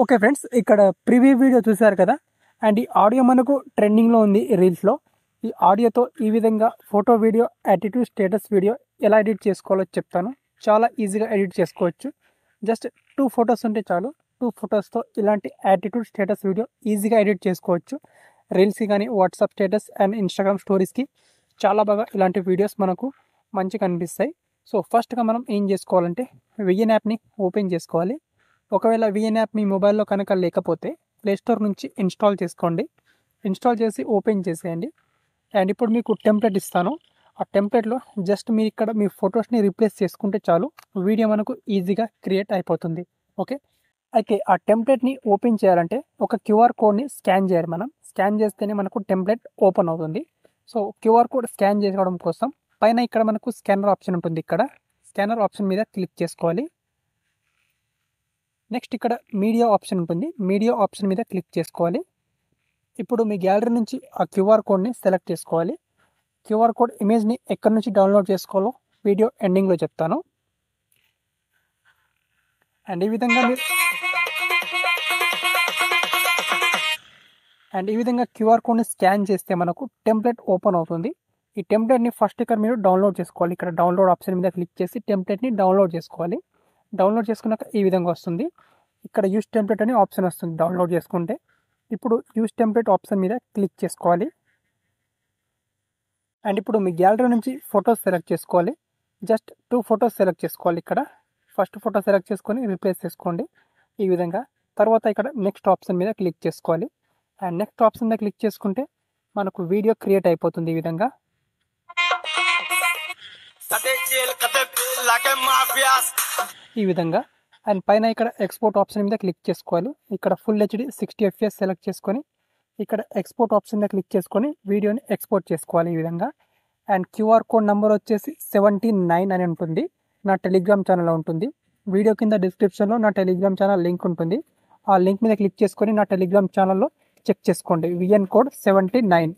Okay friends, ఇక్కడ preview video చూసారు కదా. అండ్ ఈ ఆడియో మనకు ట్రెండింగ్లో ఉంది రీల్స్లో. ఈ ఆడియోతో ఈ విధంగా photo, video, attitude, status video ఎలా ఎడిట్ చేసుకోవాలో చెప్తాను. చాలా ఈజీగా ఎడిట్ చేసుకోవచ్చు. జస్ట్ 2 ఫొటోస్ ఉంటే చాలు. 2 ఫొటోస్తో ఇలాంటి యాటిట్యూడ్, స్టేటస్ వీడియో ఈజీగా ఎడిట్ చేసుకోవచ్చు. రీల్స్కి కానీ, వాట్సాప్ స్టేటస్ అండ్ ఇన్స్టాగ్రామ్ స్టోరీస్కి చాలా బాగా ఇలాంటి వీడియోస్ మనకు మంచిగా కనిపిస్తాయి. సో ఫస్ట్గా మనం ఏం చేసుకోవాలంటే విఎన్ యాప్ని ఓపెన్ చేసుకోవాలి. ఒకవేళ విఎన్ యాప్ మీ మొబైల్లో కనుక లేకపోతే ప్లేస్టోర్ నుంచి ఇన్స్టాల్ చేసుకోండి. ఇన్స్టాల్ చేసి ఓపెన్ చేసేయండి. అండ్ ఇప్పుడు మీకు టెంప్లెట్ ఇస్తాను. ఆ టెంప్లెట్లో జస్ట్ మీరు ఇక్కడ మీ ఫొటోస్ని రీప్లేస్ చేసుకుంటే చాలు, వీడియో మనకు ఈజీగా క్రియేట్ అయిపోతుంది. ఓకే, అయితే ఆ టెంప్లెట్ని ఓపెన్ చేయాలంటే ఒక క్యూఆర్ కోడ్ని స్కాన్ చేయాలి. మనం స్కాన్ చేస్తేనే మనకు టెంప్లెట్ ఓపెన్ అవుతుంది. సో క్యూఆర్ కోడ్ స్కాన్ చేసుకోవడం కోసం పైన ఇక్కడ మనకు స్కానర్ ఆప్షన్ ఉంటుంది. ఇక్కడ స్కానర్ ఆప్షన్ మీద క్లిక్ చేసుకోవాలి. నెక్స్ట్ ఇక్కడ మీడియా ఆప్షన్ ఉంటుంది. మీడియా ఆప్షన్ మీద క్లిక్ చేసుకోవాలి. ఇప్పుడు మీ గ్యాలరీ నుంచి ఆ క్యూఆర్ కోడ్ని సెలెక్ట్ చేసుకోవాలి. క్యూఆర్ కోడ్ ఇమేజ్ని ఎక్కడి నుంచి డౌన్లోడ్ చేసుకోవాలో వీడియో ఎండింగ్లో చెప్తాను. అండ్ ఈ విధంగా క్యూఆర్ కోడ్ని స్కాన్ చేస్తే మనకు టెంప్లెట్ ఓపెన్ అవుతుంది. ఈ టెంప్లెట్ని ఫస్ట్ ఇక్కడ మీరు డౌన్లోడ్ చేసుకోవాలి. ఇక్కడ డౌన్లోడ్ ఆప్షన్ మీద క్లిక్ చేసి టెంప్లెట్ని డౌన్లోడ్ చేసుకోవాలి. డౌన్లోడ్ చేసుకున్నాక ఈ విధంగా వస్తుంది. ఇక్కడ యూస్ టెంప్లెట్ అనే ఆప్షన్ వస్తుంది డౌన్లోడ్ చేసుకుంటే. ఇప్పుడు యూస్ టెంప్లెట్ ఆప్షన్ మీద క్లిక్ చేసుకోవాలి. అండ్ ఇప్పుడు మీ గ్యాలరీ నుంచి ఫొటోస్ సెలెక్ట్ చేసుకోవాలి. జస్ట్ 2 ఫొటోస్ సెలెక్ట్ చేసుకోవాలి. ఇక్కడ ఫస్ట్ ఫోటో సెలెక్ట్ చేసుకొని రీప్లేస్ చేసుకోండి ఈ విధంగా. తర్వాత ఇక్కడ నెక్స్ట్ ఆప్షన్ మీద క్లిక్ చేసుకోవాలి. అండ్ నెక్స్ట్ ఆప్షన్ మీద క్లిక్ చేసుకుంటే మనకు వీడియో క్రియేట్ అయిపోతుంది ఈ విధంగా. అండ్ పైన ఇక్కడ ఎక్స్పోర్ట్ ఆప్షన్ మీద క్లిక్ చేసుకోవాలి. ఇక్కడ ఫుల్ హెచ్డి 60 FPS సెలెక్ట్ చేసుకొని ఇక్కడ ఎక్స్పోర్ట్ ఆప్షన్ మీద క్లిక్ చేసుకొని వీడియోని ఎక్స్పోర్ట్ చేసుకోవాలి ఈ విధంగా. అండ్ క్యూఆర్ కోడ్ నెంబర్ వచ్చేసి 79 అని ఉంటుంది. నా టెలిగ్రామ్ ఛానల్లో ఉంటుంది. వీడియో కింద డిస్క్రిప్షన్లో నా టెలిగ్రామ్ ఛానల్ లింక్ ఉంటుంది. ఆ లింక్ మీద క్లిక్ చేసుకొని నా టెలిగ్రామ్ ఛానల్లో చెక్ చేసుకోండి. V N code 79.